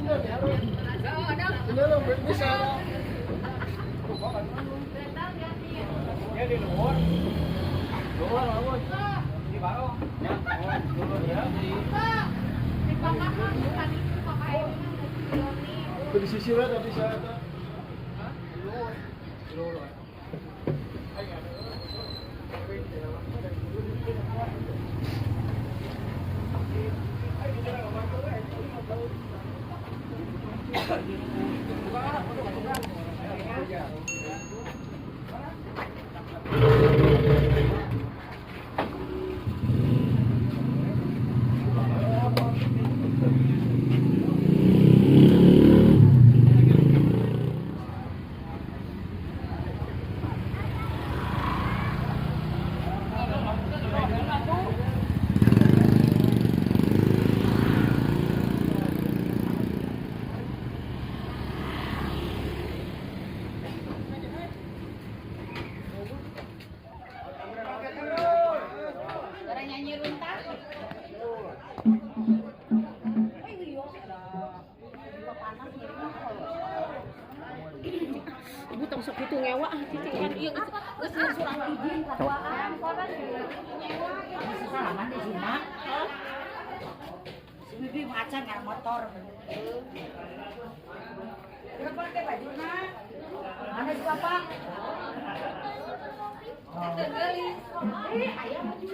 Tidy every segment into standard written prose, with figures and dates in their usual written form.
Ya di luar. Luar lawan. Di bawah. Ya, luar ya. Di bawah bukan itu pakai ini. Di sisi lah tapi saya ada. Hah? Luar. Luar. Ibu tong sok itu ngewa cicing kan ieu geus surat izin katuaan koran nyewa salaman di sini. Si bibi macan ngar motor. Berapa ke bajuna? Mana si Bapak? Tegeli. Aya baju.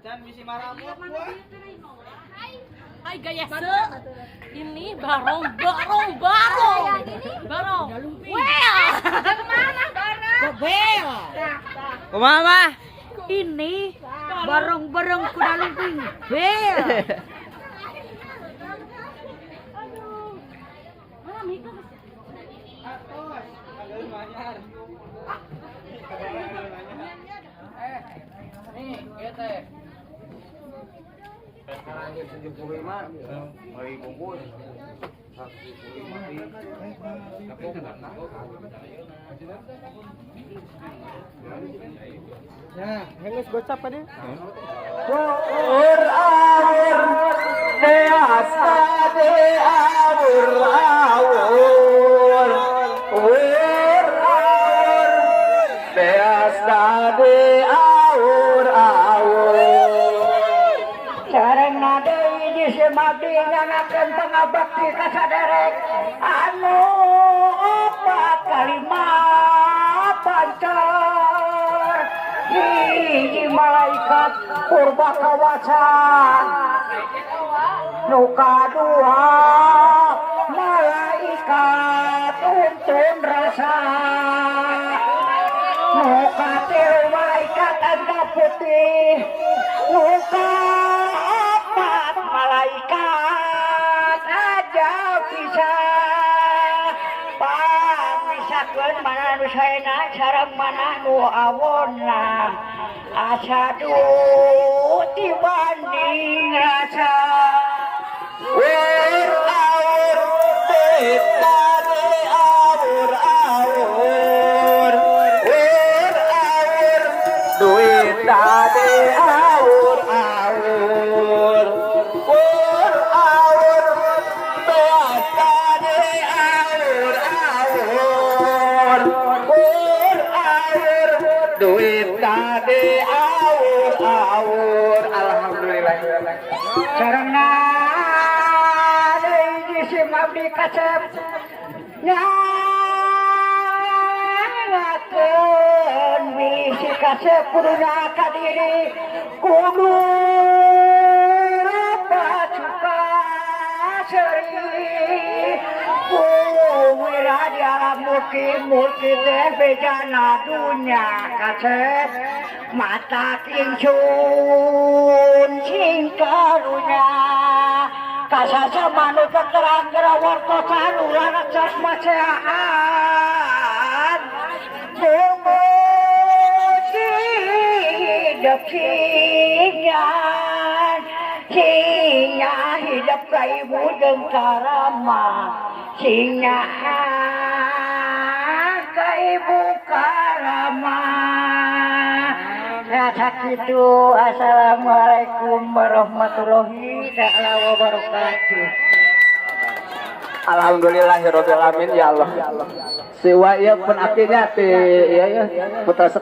Can misi marabot gua. Hai gaya se. Ini barong. Well. Kemana barong? Bebel. Kumaha mah? Ini barong-barong kuda lumping. Bel. Aduh. Mana Mika? Atos, ada manyar. Nih, ieu teh. Sekarang 75, mari bungkus. 75 ya, hengus gocap tadi. Awur deasa de awur deasa de mabdi nganakeun pangabakti ka saderek anu opat kalimat pancar hiji malaikat purba kawacan nu kadua malaikat untun rasa nu katilu malaikat angka putih nu malaikat aja bisa pamisakeun mana nu saena sareng mana nu awonna asadu dibanding rasa awur tadi awur duit tadi awur duit tadi awur alhamdulillah sarengna deui si mabdi kasep nyalakeun bisi kasep kuduna ka diri kudu bacuka seri muki teh bejana dunya kaset mata kinsun sing karunya kasasa manu keterang-terang wartosan ulah sak maceaan memuji dekingan Singnya hidup ka ibu dengkarama Singnya ka ibu karama Rasa gitu Assalamualaikum warahmatullahi wabarakatuh. Alhamdulillahirobbilalamin ya Allah. Siwa ya pun akhirnya ya putra